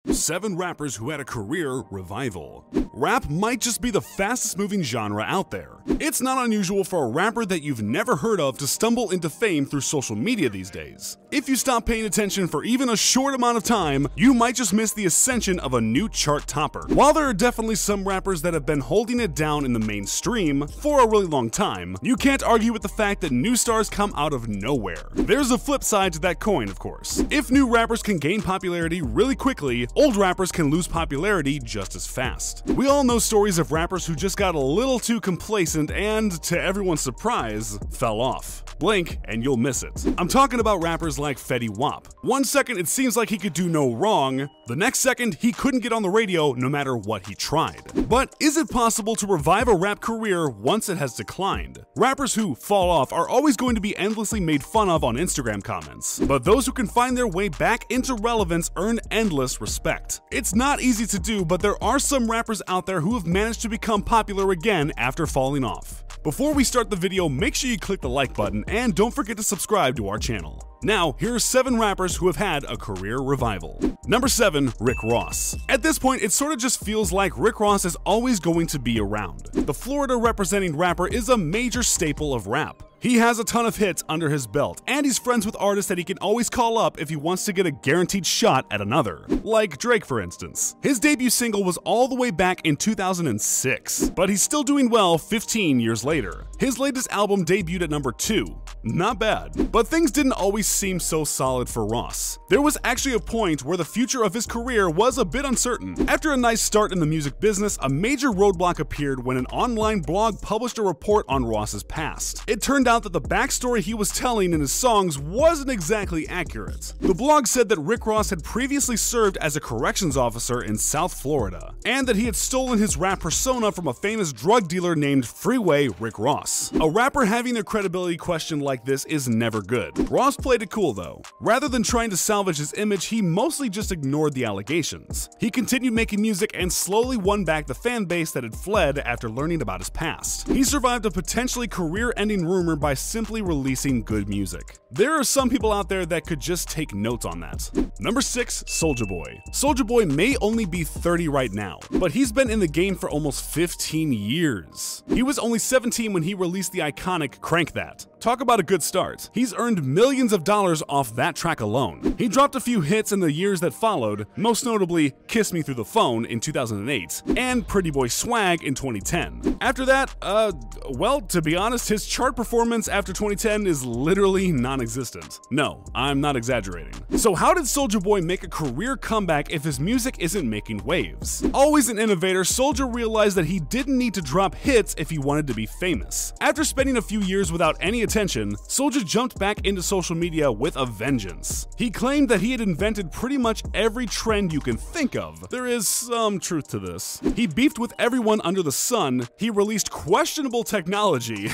7 rappers who had a career revival. Rap might just be the fastest moving genre out there. It's not unusual for a rapper that you've never heard of to stumble into fame through social media these days. If you stop paying attention for even a short amount of time, you might just miss the ascension of a new chart topper. While there are definitely some rappers that have been holding it down in the mainstream for a really long time, you can't argue with the fact that new stars come out of nowhere. There's a flip side to that coin, of course. If new rappers can gain popularity really quickly, old rappers can lose popularity just as fast. We all know stories of rappers who just got a little too complacent and, to everyone's surprise, fell off. Blink and you'll miss it. I'm talking about rappers like Fetty Wap. One second it seems like he could do no wrong, the next second he couldn't get on the radio no matter what he tried. But is it possible to revive a rap career once it has declined? Rappers who fall off are always going to be endlessly made fun of on Instagram comments, but those who can find their way back into relevance earn endless respect. It's not easy to do, but there are some rappers out there who have managed to become popular again after falling off. Before we start the video, make sure you click the like button and don't forget to subscribe to our channel. Now, here are 7 rappers who have had a career revival. Number 7, Rick Ross. At this point, it sort of just feels like Rick Ross is always going to be around. The Florida representing rapper is a major staple of rap. He has a ton of hits under his belt, and he's friends with artists that he can always call up if he wants to get a guaranteed shot at another. Like Drake, for instance. His debut single was all the way back in 2006, but he's still doing well 15 years later. His latest album debuted at number 2. Not bad. But things didn't always seem so solid for Ross. There was actually a point where the future of his career was a bit uncertain. After a nice start in the music business, a major roadblock appeared when an online blog published a report on Ross's past. It turned out that the backstory he was telling in his songs wasn't exactly accurate. The blog said that Rick Ross had previously served as a corrections officer in South Florida, and that he had stolen his rap persona from a famous drug dealer named Freeway Rick Ross. A rapper having their credibility questioned like this is never good. Ross played it cool though. Rather than trying to salvage his image, he mostly just ignored the allegations. He continued making music and slowly won back the fan base that had fled after learning about his past. He survived a potentially career-ending rumor by simply releasing good music. There are some people out there that could just take notes on that. Number 6, Soulja Boy. Soulja Boy may only be 30 right now, but he's been in the game for almost 15 years. He was only 17 when he released the iconic Crank That. Talk about a good start. He's earned millions of dollars off that track alone. He dropped a few hits in the years that followed, most notably Kiss Me Through the Phone in 2008 and Pretty Boy Swag in 2010. After that, well, to be honest, his chart performance after 2010 is literally non-existent. No, I'm not exaggerating. So how did Soulja Boy make a career comeback if his music isn't making waves? Always an innovator, Soulja realized that he didn't need to drop hits if he wanted to be famous. After spending a few years without any attention, Soulja jumped back into social media with a vengeance. He claimed that he had invented pretty much every trend you can think of. There is some truth to this. He beefed with everyone under the sun. He released questionable technology.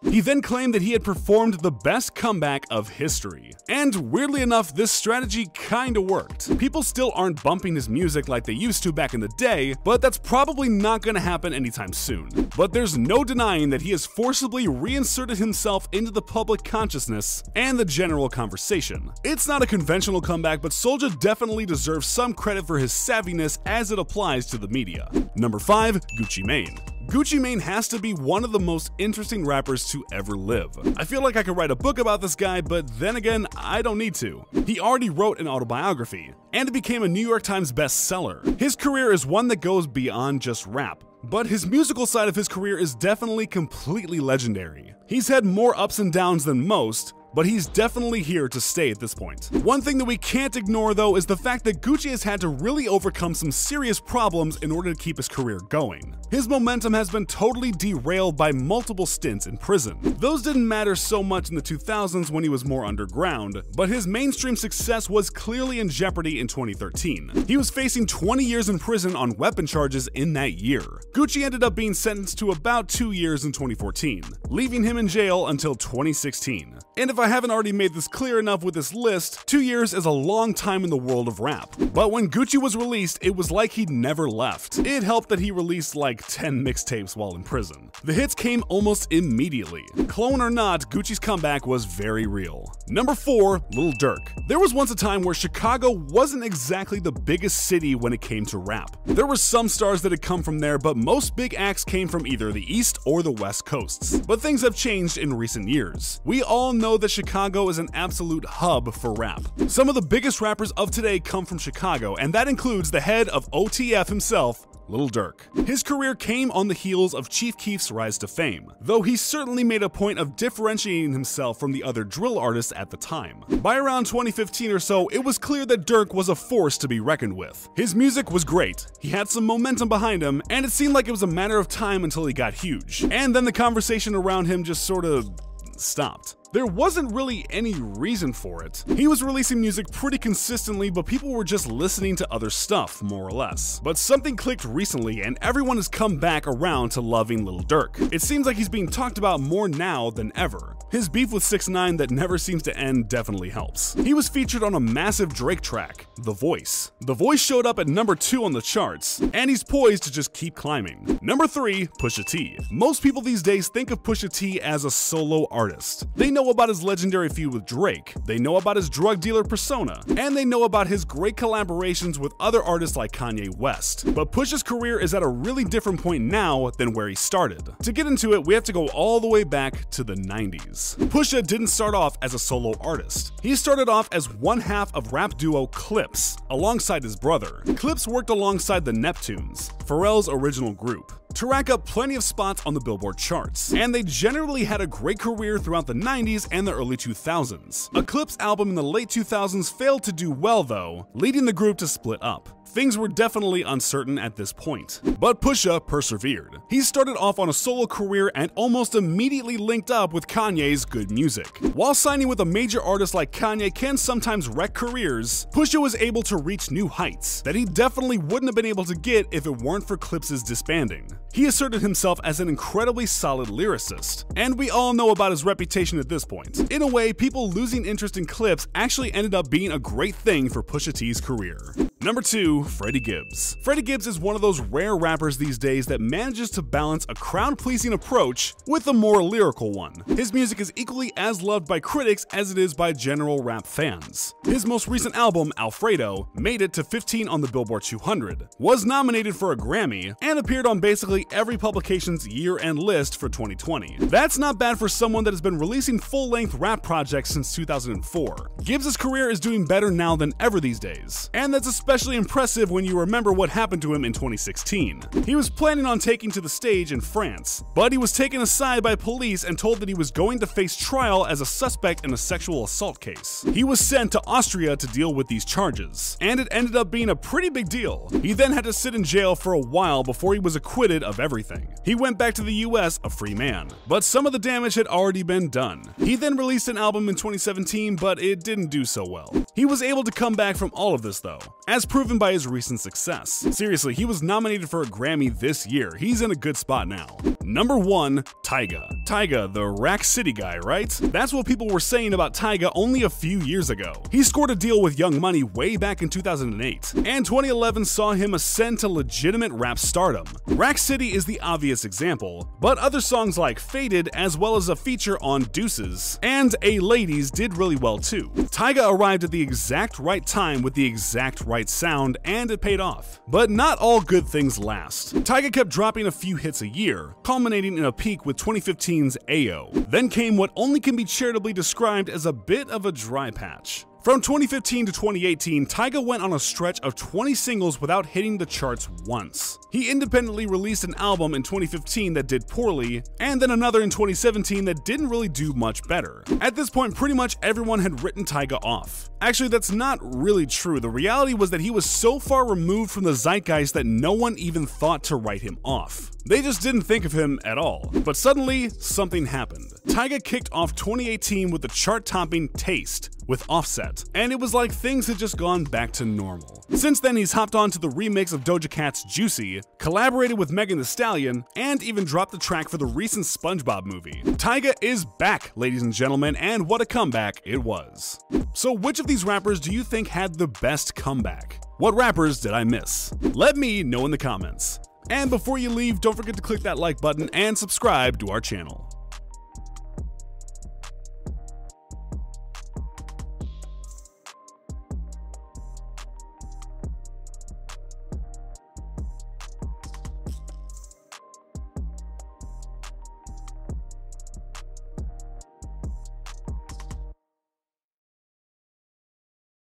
He then claimed that he had performed the best comeback of history. And weirdly enough, this strategy kinda worked. People still aren't bumping his music like they used to back in the day, but that's probably not gonna happen anytime soon. But there's no denying that he has forcibly reinserted himself into the public consciousness and the general conversation. It's not a conventional comeback, but Soulja definitely deserves some credit for his savviness as it applies to the media. Number 5, Gucci Mane. Gucci Mane has to be one of the most interesting rappers to ever live. I feel like I could write a book about this guy, but then again, I don't need to. He already wrote an autobiography, and it became a New York Times bestseller. His career is one that goes beyond just rap, but his musical side of his career is definitely completely legendary. He's had more ups and downs than most, but he's definitely here to stay at this point. One thing that we can't ignore though is the fact that Gucci has had to really overcome some serious problems in order to keep his career going. His momentum has been totally derailed by multiple stints in prison. Those didn't matter so much in the 2000s when he was more underground, but his mainstream success was clearly in jeopardy in 2013. He was facing 20 years in prison on weapon charges in that year. Gucci ended up being sentenced to about 2 years in 2014, leaving him in jail until 2016. And if I haven't already made this clear enough with this list, 2 years is a long time in the world of rap. But when Gucci was released, it was like he never left. It helped that he released like 10 mixtapes while in prison. The hits came almost immediately. Clone or not, Gucci's comeback was very real. Number 4, Lil Durk. There was once a time where Chicago wasn't exactly the biggest city when it came to rap. There were some stars that had come from there, but most big acts came from either the East or the West Coasts. But things have changed in recent years. We all know that Chicago is an absolute hub for rap. Some of the biggest rappers of today come from Chicago, and that includes the head of OTF himself, Lil Durk. His career came on the heels of Chief Keef's rise to fame, though he certainly made a point of differentiating himself from the other drill artists at the time. By around 2015 or so, it was clear that Durk was a force to be reckoned with. His music was great, he had some momentum behind him, and it seemed like it was a matter of time until he got huge. And then the conversation around him just sort of stopped. There wasn't really any reason for it. He was releasing music pretty consistently, but people were just listening to other stuff, more or less. But something clicked recently, and everyone has come back around to loving Lil Durk. It seems like he's being talked about more now than ever. His beef with 6ix9ine that never seems to end definitely helps. He was featured on a massive Drake track, The Voice. The Voice showed up at number 2 on the charts, and he's poised to just keep climbing. Number 3, Pusha T. Most people these days think of Pusha T as a solo artist. They know about his legendary feud with Drake, they know about his drug dealer persona, and they know about his great collaborations with other artists like Kanye West. But Pusha's career is at a really different point now than where he started. To get into it, we have to go all the way back to the 90s. Pusha didn't start off as a solo artist. He started off as one half of rap duo Clipse, alongside his brother. Clipse worked alongside the Neptunes, Pharrell's original group, to rack up plenty of spots on the Billboard charts, and they generally had a great career throughout the 90s and the early 2000s. A Clipse album in the late 2000s failed to do well though, leading the group to split up. Things were definitely uncertain at this point, but Pusha persevered. He started off on a solo career and almost immediately linked up with Kanye's good music. While signing with a major artist like Kanye can sometimes wreck careers, Pusha was able to reach new heights that he definitely wouldn't have been able to get if it weren't for Clipse's disbanding. He asserted himself as an incredibly solid lyricist, and we all know about his reputation at this point. In a way, people losing interest in Clipse actually ended up being a great thing for Pusha T's career. Number 2, Freddie Gibbs. Freddie Gibbs is one of those rare rappers these days that manages to balance a crowd-pleasing approach with a more lyrical one. His music is equally as loved by critics as it is by general rap fans. His most recent album, Alfredo, made it to 15 on the Billboard 200, was nominated for a Grammy, and appeared on basically every publication's year-end list for 2020. That's not bad for someone that has been releasing full-length rap projects since 2004. Gibbs' career is doing better now than ever these days, and that's especially impressive when you remember what happened to him in 2016. He was planning on taking to the stage in France, but he was taken aside by police and told that he was going to face trial as a suspect in a sexual assault case. He was sent to Austria to deal with these charges, and it ended up being a pretty big deal. He then had to sit in jail for a while before he was acquitted of everything. He went back to the US a free man, but some of the damage had already been done. He then released an album in 2017, but it didn't do so well. He was able to come back from all of this though, as proven by his recent success. Seriously, he was nominated for a Grammy this year. He's in a good spot now. Number 1, Tyga. Tyga, the Rack City guy, right? That's what people were saying about Tyga only a few years ago. He scored a deal with Young Money way back in 2008, and 2011 saw him ascend to legitimate rap stardom. Rack City is the obvious example, but other songs like Faded, as well as a feature on Deuces and A Ladies, did really well too. Tyga arrived at the exact right time with the exact right sound, and it paid off. But not all good things last. Tyga kept dropping a few hits a year, culminating in a peak with 2015's Ayo. Then came what only can be charitably described as a bit of a dry patch. From 2015 to 2018, Tyga went on a stretch of 20 singles without hitting the charts once. He independently released an album in 2015 that did poorly, and then another in 2017 that didn't really do much better. At this point, pretty much everyone had written Tyga off. Actually, that's not really true. The reality was that he was so far removed from the zeitgeist that no one even thought to write him off. They just didn't think of him at all. But suddenly, something happened. Tyga kicked off 2018 with the chart-topping Taste with Offset, and it was like things had just gone back to normal. Since then, he's hopped on to the remix of Doja Cat's Juicy, collaborated with Megan Thee Stallion, and even dropped the track for the recent SpongeBob movie. Tyga is back, ladies and gentlemen, and what a comeback it was. So which of these rappers do you think had the best comeback? What rappers did I miss? Let me know in the comments. And before you leave, don't forget to click that like button and subscribe to our channel.